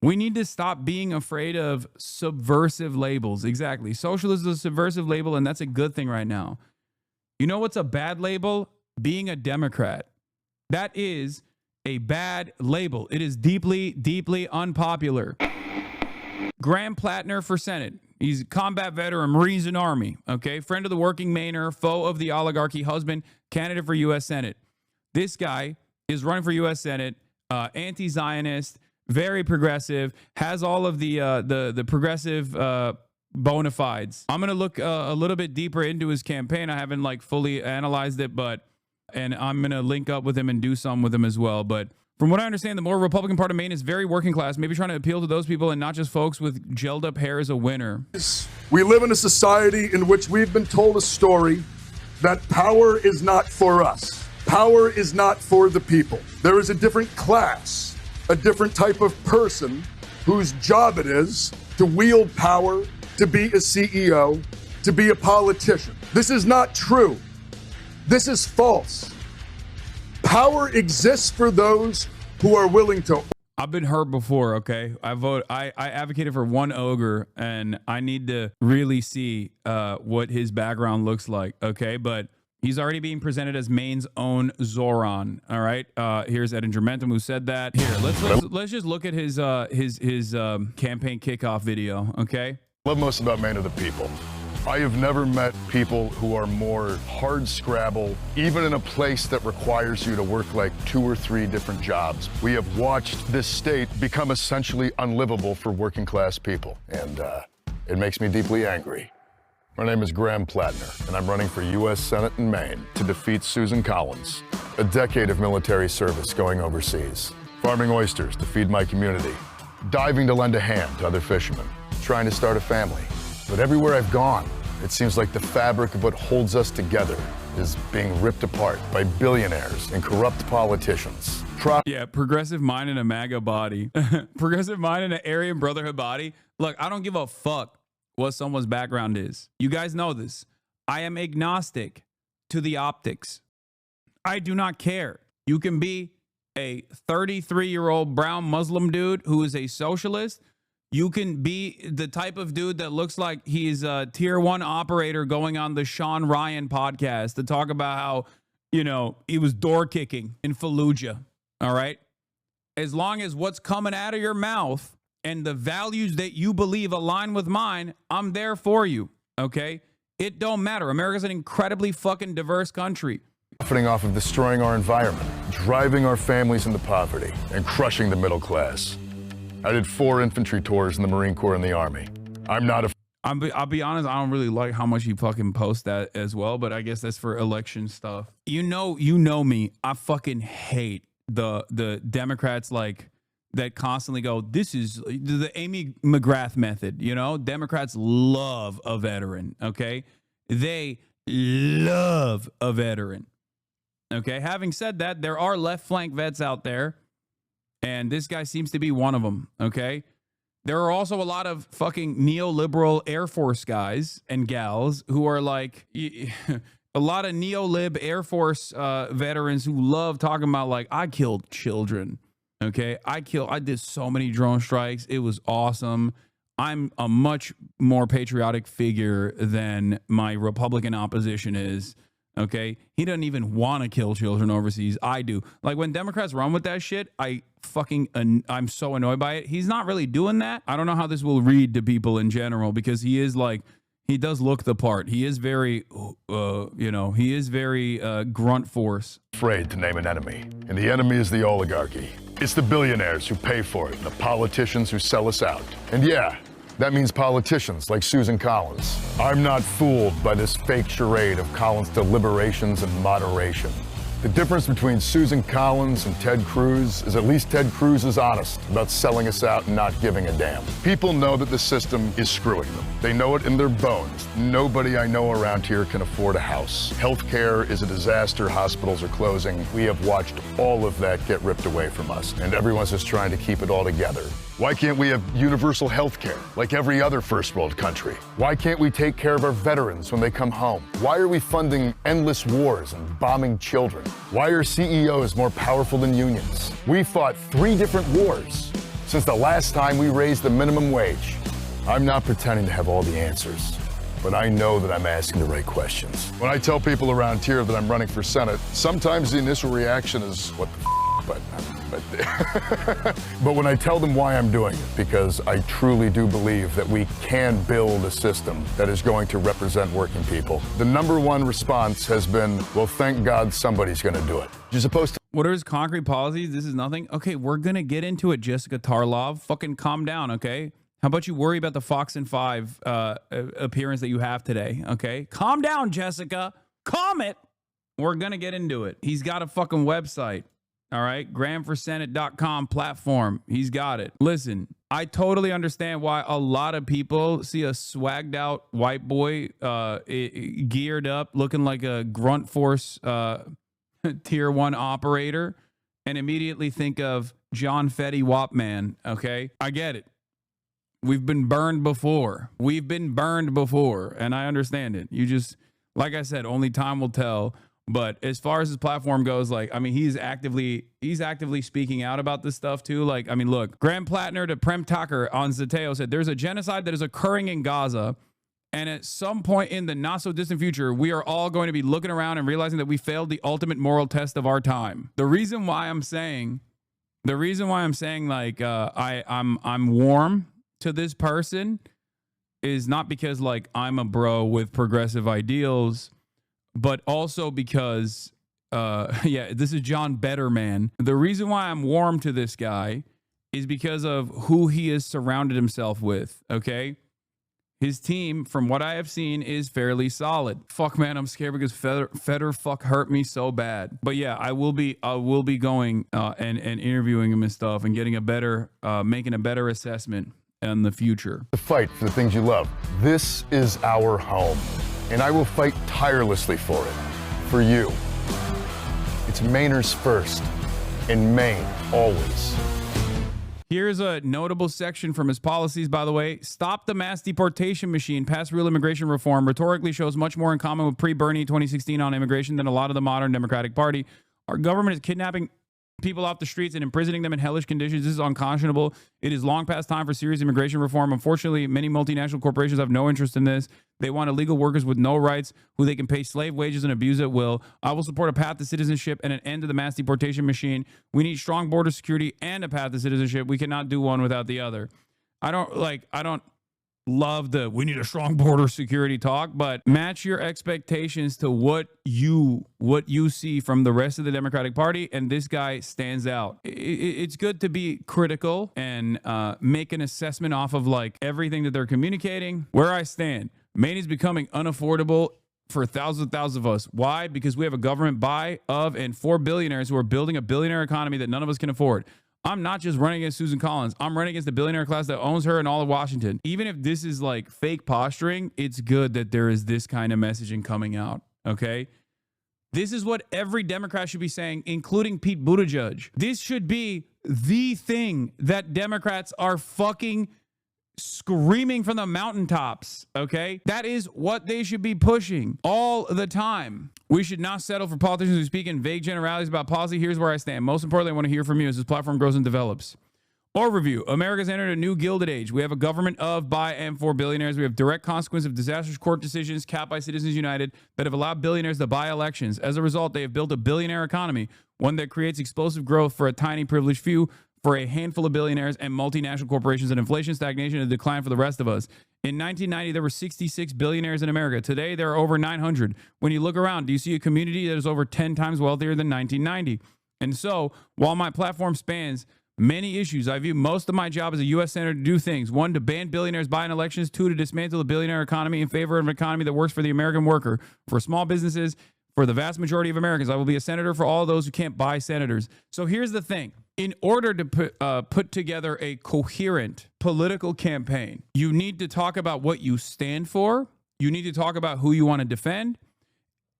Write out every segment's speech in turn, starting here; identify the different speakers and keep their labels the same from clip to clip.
Speaker 1: We need to stop being afraid of subversive labels. Exactly. Socialism is a subversive label, and that's a good thing right now. You know what's a bad label? Being a Democrat. That is a bad label. It is deeply, deeply unpopular. Graham Platner for Senate. He's a combat veteran, Marines and Army. Okay. Friend of the working Mainer, foe of the oligarchy, husband, candidate for U.S. Senate. This guy is running for U.S. Senate, anti-Zionist, very progressive, has all of the progressive bona fides. I'm going to look a little bit deeper into his campaign. I haven't like fully analyzed it, and I'm going to link up with him and do some with him as well. But from what I understand, the more Republican part of Maine is very working class, maybe trying to appeal to those people and not just folks with gelled up hair as a winner.
Speaker 2: We live in a society in which we've been told a story that power is not for us. Power is not for the people. There is a different class, a different type of person whose job it is to wield power, to be a CEO, to be a politician. This is not true. This is false. Power exists for those who are willing to.
Speaker 1: I've been hurt before, okay? I advocated for one ogre, and I need to really see what his background looks like, okay? But he's already being presented as Maine's own Zoran, all right? Here's Ed Germentum who said that. Here, let's just look at his campaign kickoff video, okay?
Speaker 3: What I love most about Maine are the people. I have never met people who are more hard scrabble, even in a place that requires you to work like 2 or 3 different jobs. We have watched this state become essentially unlivable for working class people, and it makes me deeply angry. My name is Graham Platner, and I'm running for U.S. Senate in Maine to defeat Susan Collins. A decade of military service going overseas, farming oysters to feed my community, diving to lend a hand to other fishermen, trying to start a family. But everywhere I've gone, it seems like the fabric of what holds us together is being ripped apart by billionaires and corrupt politicians.
Speaker 1: Yeah, progressive mind in a MAGA body. Progressive mind in an Aryan Brotherhood body. Look, I don't give a fuck what someone's background is. You guys know this. I am agnostic to the optics. I do not care. You can be a 33-year-old brown Muslim dude who is a socialist. You can be the type of dude that looks like he's a tier 1 operator going on the Sean Ryan podcast to talk about how, you know, he was door kicking in Fallujah. All right. As long as what's coming out of your mouth and the values that you believe align with mine, I'm there for you. Okay. It don't matter. America's an incredibly fucking diverse country.
Speaker 3: Profiting off of destroying our environment, driving our families into poverty, and crushing the middle class. I did 4 infantry tours in the Marine Corps and the Army. I'm not a...
Speaker 1: I'll be honest, I don't really like how much you fucking post that as well, but I guess that's for election stuff. You know me. I fucking hate the Democrats like that constantly go, this is the Amy McGrath method, you know? Democrats love a veteran, okay? They love a veteran. Okay, having said that, there are left flank vets out there. And this guy seems to be one of them, okay? There are also a lot of fucking neoliberal Air Force guys and gals who are like, a lot of neolib Air Force veterans who love talking about like, I killed children, okay? I did so many drone strikes. It was awesome. I'm a much more patriotic figure than my Republican opposition is. Okay, he doesn't even want to kill children overseas. I do. Like when Democrats run with that shit, I'm so annoyed by it. He's not really doing that. I don't know how this will read to people in general because he is like, he does look the part. He is very, he is very grunt force.
Speaker 3: Afraid to name an enemy, and the enemy is the oligarchy. It's the billionaires who pay for it, the politicians who sell us out. And yeah, that means politicians like Susan Collins. I'm not fooled by this fake charade of Collins' deliberations and moderation. The difference between Susan Collins and Ted Cruz is at least Ted Cruz is honest about selling us out and not giving a damn. People know that the system is screwing them. They know it in their bones. Nobody I know around here can afford a house. Healthcare is a disaster. Hospitals are closing. We have watched all of that get ripped away from us, and everyone's just trying to keep it all together. Why can't we have universal health care like every other first world country? Why can't we take care of our veterans when they come home? Why are we funding endless wars and bombing children? Why are CEOs more powerful than unions? We fought 3 different wars. since the last time we raised the minimum wage. I'm not pretending to have all the answers, but I know that I'm asking the right questions. When I tell people around here that I'm running for Senate, sometimes the initial reaction is, what the but when I tell them why I'm doing it, because I truly do believe that we can build a system that is going to represent working people, the number one response has been, well, thank God somebody's going to do it. You're supposed to.
Speaker 1: What are his concrete policies? This is nothing. Okay, we're going to get into it, Jessica Tarlov. Fucking calm down, okay? How about you worry about the Fox and 5 appearance that you have today, okay? Calm down, Jessica. Calm it. We're going to get into it. He's got a fucking website. All right, GrahamForSenate.com platform. He's got it. Listen, I totally understand why a lot of people see a swagged out white boy geared up, looking like a grunt force tier 1 operator, and immediately think of John Fetty Wapman. Okay, I get it. We've been burned before. We've been burned before, and I understand it. You just, like I said, only time will tell. But as far as his platform goes, like, I mean, he's actively speaking out about this stuff too. Like, I mean, look, Graham Platner to Prem Tucker on Zateo said there's a genocide that is occurring in Gaza. And at some point in the not so distant future, we are all going to be looking around and realizing that we failed the ultimate moral test of our time. The reason why I'm saying like, I'm warm to this person is not because like I'm a bro with progressive ideals, but also because, this is John Betterman. The reason why I'm warm to this guy is because of who he has surrounded himself with, okay? His team, from what I have seen, is fairly solid. Fuck, man, I'm scared because Fetter fuck hurt me so bad. But yeah, I will be going and interviewing him and stuff and getting making a better assessment in the future.
Speaker 3: To fight for the things you love. This is our home. And I will fight tirelessly for it, for you. It's Mainers first, and Maine always.
Speaker 1: Here's a notable section from his policies, by the way. Stop the mass deportation machine. Pass real immigration reform. Rhetorically shows much more in common with pre-Bernie 2016 on immigration than a lot of the modern Democratic Party. Our government is kidnapping people off the streets and imprisoning them in hellish conditions. This is unconscionable. It is long past time for serious immigration reform. Unfortunately, many multinational corporations have no interest in this. They want illegal workers with no rights who they can pay slave wages and abuse at will. I will support a path to citizenship and an end to the mass deportation machine. We need strong border security and a path to citizenship. We cannot do one without the other. I don't love we need a strong border security talk, but match your expectations to what you see from the rest of the Democratic Party, and this guy stands out. It's good to be critical and make an assessment off of like everything that they're communicating. Where I stand, Maine is becoming unaffordable for thousands of us. Why? Because we have a government by, of, and for billionaires who are building a billionaire economy that none of us can afford. I'm not just running against Susan Collins. I'm running against the billionaire class that owns her and all of Washington. Even if this is like fake posturing, it's good that there is this kind of messaging coming out, okay? This is what every Democrat should be saying, including Pete Buttigieg. This should be the thing that Democrats are fucking screaming from the mountaintops, okay? That is what they should be pushing all the time. We should not settle for politicians who speak in vague generalities about policy. Here's where I stand. Most importantly, I want to hear from you as this platform grows and develops. Overview. America's entered a new gilded age. We have a government of, by, and for billionaires. We have direct consequence of disastrous court decisions capped by Citizens United that have allowed billionaires to buy elections. As a result, they have built a billionaire economy, one that creates explosive growth for a tiny privileged few, for a handful of billionaires and multinational corporations, and inflation, stagnation, and decline for the rest of us. In 1990, there were 66 billionaires in America. Today, there are over 900. When you look around, do you see a community that is over 10 times wealthier than 1990? And so, while my platform spans many issues, I view most of my job as a U.S. Senator to do things. 1, to ban billionaires buying elections. 2, to dismantle the billionaire economy in favor of an economy that works for the American worker. For small businesses, for the vast majority of Americans, I will be a senator for all those who can't buy senators. So here's the thing. In order to put together a coherent political campaign, you need to talk about what you stand for. You need to talk about who you want to defend.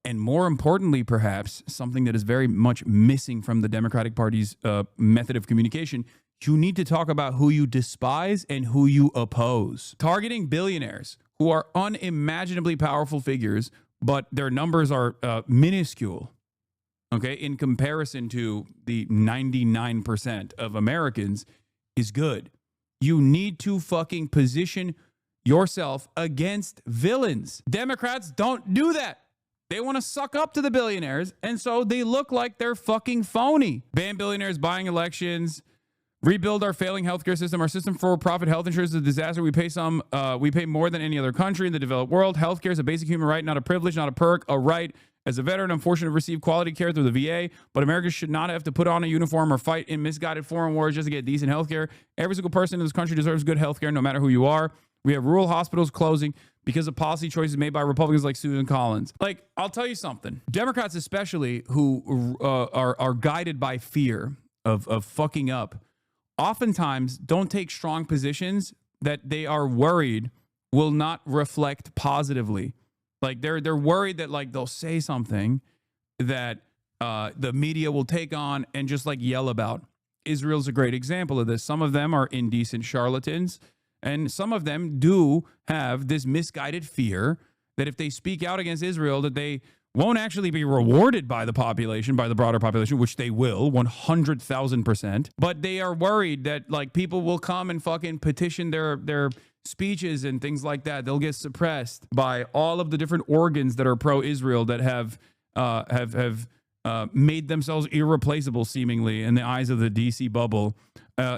Speaker 1: And more importantly, perhaps, something that is very much missing from the Democratic Party's method of communication, you need to talk about who you despise and who you oppose. Targeting billionaires who are unimaginably powerful figures, but their numbers are minuscule, okay, in comparison to the 99% of Americans, is good. You need to fucking position yourself against villains. Democrats don't do that. They want to suck up to the billionaires, and so they look like they're fucking phony. Ban billionaires buying elections, rebuild our failing healthcare system. Our system for profit health insurance is a disaster. We pay more than any other country in the developed world. Healthcare is a basic human right, not a privilege, not a perk, a right. As a veteran, I'm fortunate to receive quality care through the VA, but Americans should not have to put on a uniform or fight in misguided foreign wars just to get decent healthcare. Every single person in this country deserves good healthcare, no matter who you are. We have rural hospitals closing because of policy choices made by Republicans like Susan Collins. Like, I'll tell you something. Democrats especially, who are guided by fear of fucking up, oftentimes don't take strong positions that they are worried will not reflect positively. Like they're worried that like they'll say something that the media will take on and just like yell about. Israel's a great example of this. Some of them are indecent charlatans, and some of them do have this misguided fear that if they speak out against Israel, that they won't actually be rewarded by the population, by the broader population, which they will, 100,000%. But they are worried that like people will come and fucking petition their speeches and things like that. They'll get suppressed by all of the different organs that are pro-Israel that have made themselves irreplaceable, seemingly, in the eyes of the DC bubble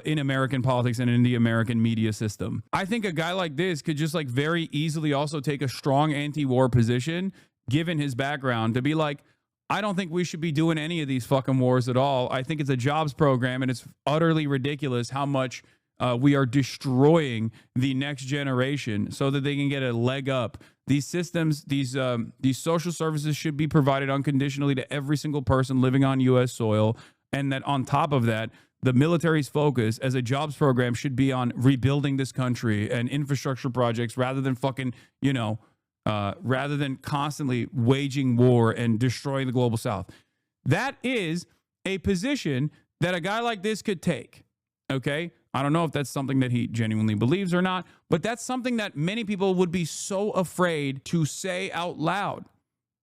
Speaker 1: in American politics and in the American media system. I think a guy like this could just like very easily also take a strong anti-war position, given his background, to be like, I don't think we should be doing any of these fucking wars at all. I think it's a jobs program, and it's utterly ridiculous how much we are destroying the next generation so that they can get a leg up. These systems, these social services should be provided unconditionally to every single person living on U.S. soil, and that on top of that, the military's focus as a jobs program should be on rebuilding this country and infrastructure projects rather than fucking, rather than constantly waging war and destroying the global South. That is a position that a guy like this could take, okay? I don't know if that's something that he genuinely believes or not, but that's something that many people would be so afraid to say out loud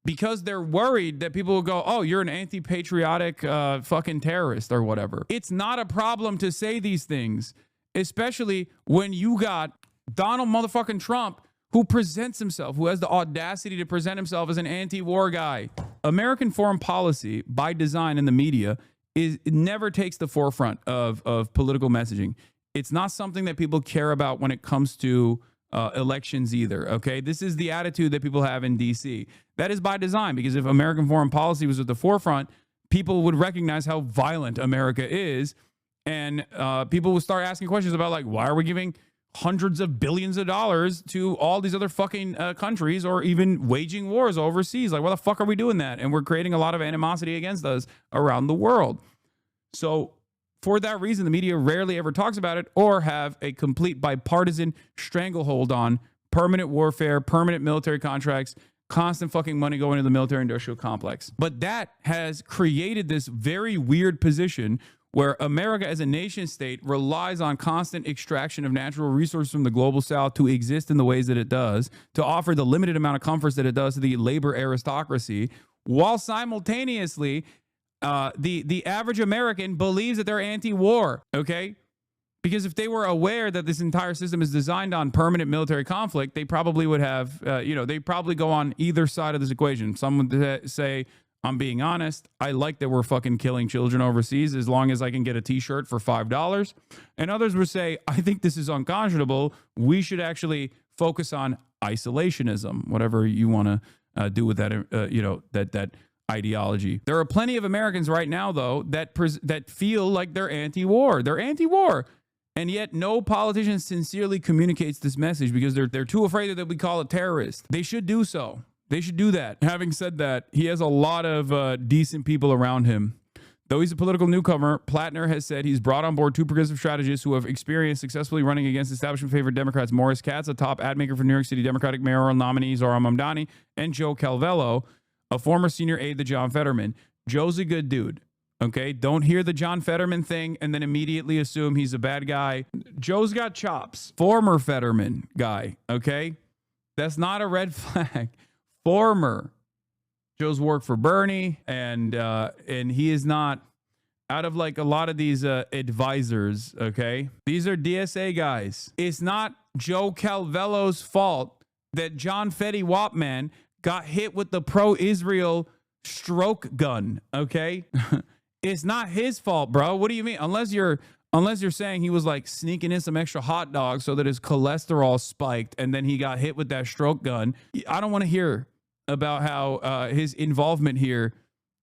Speaker 1: because they're worried that people will go, oh, you're an anti-patriotic fucking terrorist or whatever. It's not a problem to say these things, especially when you got Donald motherfucking Trump, who presents himself, who has the audacity to present himself as an anti-war guy. American foreign policy, by design in the media, it never takes the forefront of political messaging. It's not something that people care about when it comes to elections either, okay? This is the attitude that people have in D.C. That is by design, because if American foreign policy was at the forefront, people would recognize how violent America is, and people would start asking questions about, like, why are we giving hundreds of billions of dollars to all these other fucking countries, or even waging wars overseas? Like, why the fuck are we doing that? And we're creating a lot of animosity against us around the world. So for that reason, the media rarely ever talks about it, or have a complete bipartisan stranglehold on permanent warfare, permanent military contracts, constant fucking money going to the military industrial complex. But that has created this very weird position where America as a nation state relies on constant extraction of natural resources from the global South to exist in the ways that it does, to offer the limited amount of comforts that it does to the labor aristocracy, while simultaneously the average American believes that they're anti-war, okay? Because if they were aware that this entire system is designed on permanent military conflict, they probably would have, they probably go on either side of this equation. Some would say, I'm being honest, I like that we're fucking killing children overseas as long as I can get a t-shirt for $5. And others would say, I think this is unconscionable. We should actually focus on isolationism, whatever you want to do with that, that ideology. There are plenty of Americans right now, though, that feel like they're anti-war. They're anti-war. And yet no politician sincerely communicates this message because they're too afraid that they'll be called a terrorist. They should do so. They should do that. Having said that, he has a lot of decent people around him. Though he's a political newcomer, Platner has said he's brought on board two progressive strategists who have experience successfully running against establishment-favored Democrats, Morris Katz, a top ad maker for New York City Democratic mayoral nominee Zohran Mamdani, and Joe Calvello, a former senior aide to John Fetterman. Joe's a good dude, okay? Don't hear the John Fetterman thing and then immediately assume he's a bad guy. Joe's got chops. Former Fetterman guy, okay? That's not a red flag. Former. Joe's worked for Bernie, and he is not out of like a lot of these advisors, okay? These are DSA guys. It's not Joe Calvello's fault that John Fetty Wapman got hit with the pro-Israel stroke gun, okay? It's not his fault, bro. What do you mean? Unless you're saying he was like sneaking in some extra hot dogs so that his cholesterol spiked and then he got hit with that stroke gun. I don't want to hear about how his involvement here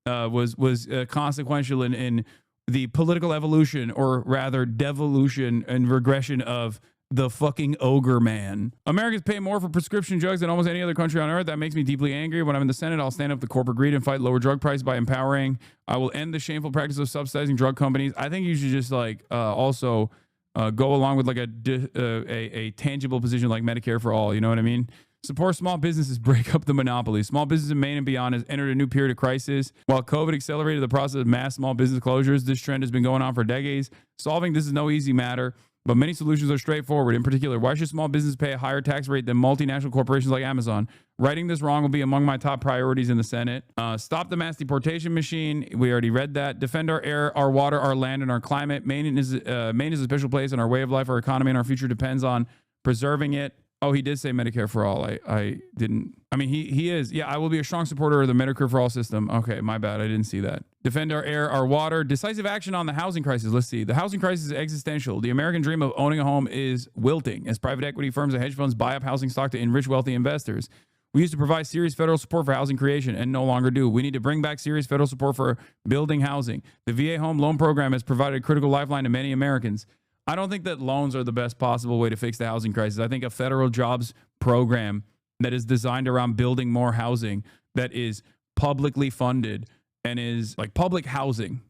Speaker 1: was consequential in the political evolution, or rather devolution and regression of the fucking ogre man. Americans pay more for prescription drugs than almost any other country on earth. That makes me deeply angry. When I'm in the Senate, I'll stand up to corporate greed and fight lower drug prices by empowering. I will end the shameful practice of subsidizing drug companies. I think you should just like also go along with like a tangible position like Medicare for all. You know what I mean? Support small businesses, break up the monopoly. Small business in Maine and beyond has entered a new period of crisis. While COVID accelerated the process of mass small business closures, this trend has been going on for decades. Solving this is no easy matter, but many solutions are straightforward. In particular, why should small businesses pay a higher tax rate than multinational corporations like Amazon? Righting this wrong will be among my top priorities in the Senate. Stop the mass deportation machine. We already read that. Defend our air, our water, our land, and our climate. Maine is a special place, and our way of life, our economy, and our future depends on preserving it. Oh, he did say Medicare for all. I didn't. I mean, he is. Yeah, I will be a strong supporter of the Medicare for all system. Okay, my bad. I didn't see that. Defend our air, our water. Decisive action on the housing crisis. Let's see. The housing crisis is existential. The American dream of owning a home is wilting as private equity firms and hedge funds buy up housing stock to enrich wealthy investors. We used to provide serious federal support for housing creation and no longer do. We need to bring back serious federal support for building housing. The VA home loan program has provided a critical lifeline to many Americans. I don't think that loans are the best possible way to fix the housing crisis. I think a federal jobs program that is designed around building more housing, that is publicly funded and is like public housing.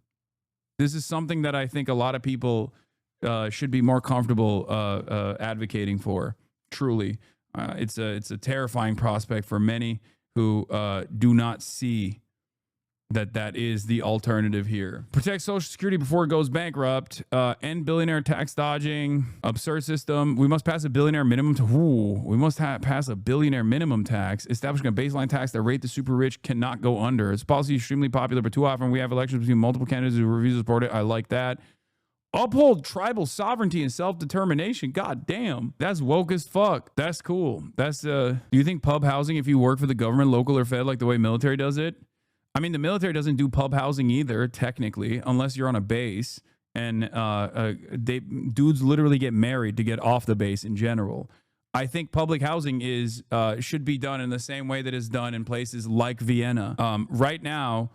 Speaker 1: This is something that I think a lot of people should be more comfortable advocating for. Truly, it's a terrifying prospect for many who do not see that is the alternative here. Protect Social Security before it goes bankrupt. End billionaire tax dodging. Absurd system. We must pass a billionaire minimum pass a billionaire minimum tax. Establishing a baseline tax that rate the super rich cannot go under. This policy is extremely popular, but too often we have elections between multiple candidates who refuse to support it. I like that. Uphold tribal sovereignty and self-determination. God damn. That's woke as fuck. That's cool. That's do you think pub housing, if you work for the government, local or fed, like the way military does it? I mean, the military doesn't do pub housing either, technically, unless you're on a base. And dudes literally get married to get off the base in general. I think public housing should be done in the same way that is done in places like Vienna. Right now,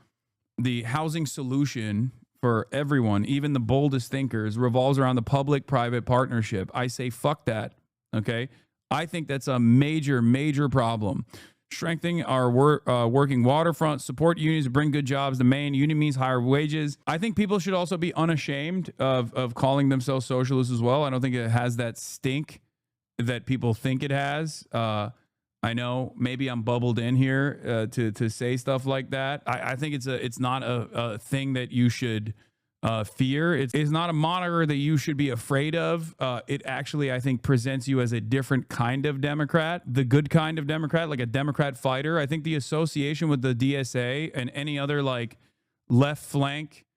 Speaker 1: the housing solution for everyone, even the boldest thinkers, revolves around the public-private partnership. I say fuck that, okay? I think that's a major, major problem. Strengthening our working waterfront, support unions to bring good jobs to Maine. Union means higher wages. I think people should also be unashamed of calling themselves socialists as well. I don't think it has that stink that people think it has. I know maybe I'm bubbled in here to say stuff like that. I think it's not a thing that you should fear. It's not a moniker that you should be afraid of. It actually, I think, presents you as a different kind of Democrat, the good kind of Democrat, like a Democrat fighter. I think the association with the DSA and any other like left flank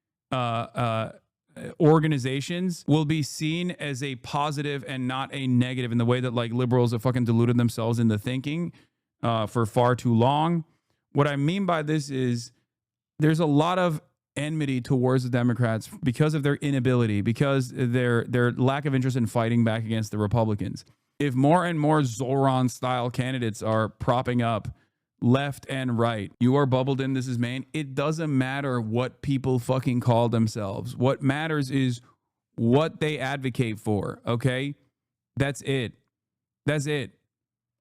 Speaker 1: organizations will be seen as a positive and not a negative, in the way that like liberals have fucking deluded themselves into thinking for far too long. What I mean by this is there's a lot of enmity towards the Democrats because of their inability, because their lack of interest in fighting back against the Republicans. If more and more Zoran style candidates are propping up left and right, you are bubbled in. This is Maine. It doesn't matter what people fucking call themselves. What matters is what they advocate for. Okay. That's it. That's it.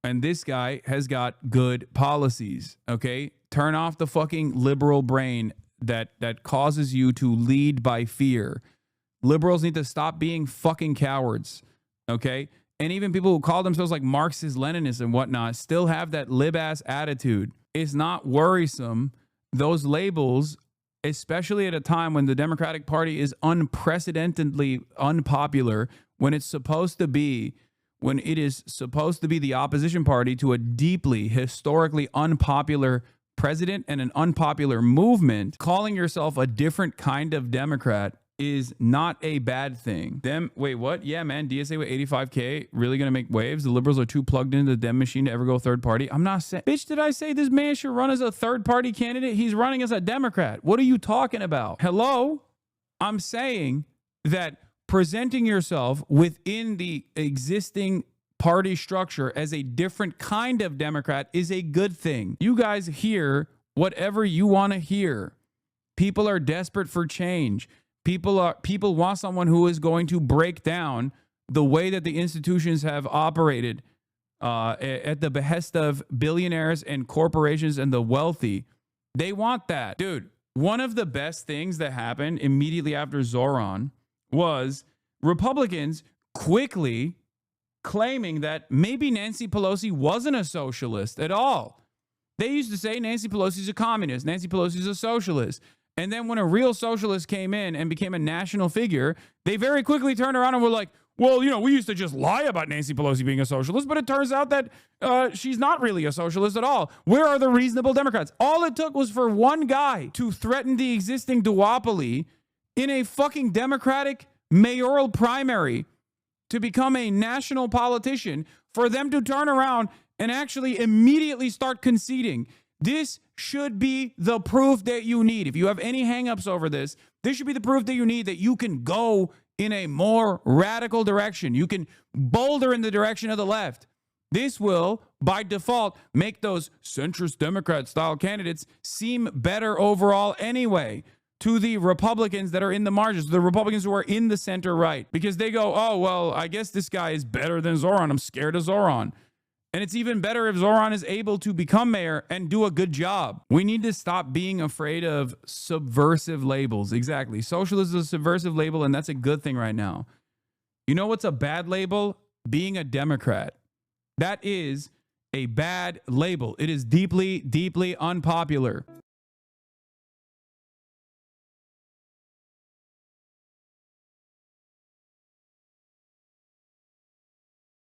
Speaker 1: And this guy has got good policies. Okay. Turn off the fucking liberal brain that causes you to lead by fear. Liberals need to stop being fucking cowards, okay? And even people who call themselves like Marxist, Leninists and whatnot still have that lib-ass attitude. It's not worrisome. Those labels, especially at a time when the Democratic Party is unprecedentedly unpopular, when it is supposed to be the opposition party to a deeply historically unpopular president and an unpopular movement, calling yourself a different kind of Democrat is not a bad thing. Wait, what? Yeah, man, DSA with 85K really gonna make waves? The liberals are too plugged into the Dem machine to ever go third party. I'm not saying, bitch, did I say this man should run as a third party candidate? He's running as a Democrat. What are you talking about? Hello? I'm saying that presenting yourself within the existing party structure as a different kind of Democrat is a good thing. You guys hear whatever you want to hear. People are desperate for change. People want someone who is going to break down the way that the institutions have operated at the behest of billionaires and corporations and the wealthy. They want that. Dude, one of the best things that happened immediately after Zoran was Republicans quickly claiming that maybe Nancy Pelosi wasn't a socialist at all. They used to say Nancy Pelosi's a communist, Nancy Pelosi's a socialist. And then when a real socialist came in and became a national figure, they very quickly turned around and were like, well, you know, we used to just lie about Nancy Pelosi being a socialist, but it turns out that she's not really a socialist at all. Where are the reasonable Democrats? All it took was for one guy to threaten the existing duopoly in a fucking Democratic mayoral primary to become a national politician for them to turn around and actually immediately start conceding. This should be the proof that you need. If you have any hangups over this, this should be the proof that you need that you can go in a more radical direction. You can boulder in the direction of the left. This will, by default, make those centrist Democrat style candidates seem better overall anyway to the Republicans that are in the margins, the Republicans who are in the center right, because they go, oh, well, I guess this guy is better than Zoran. I'm scared of Zoran. And it's even better if Zoran is able to become mayor and do a good job. We need to stop being afraid of subversive labels. Exactly. Socialism is a subversive label, and that's a good thing right now. You know what's a bad label? Being a Democrat. That is a bad label. It is deeply, deeply unpopular.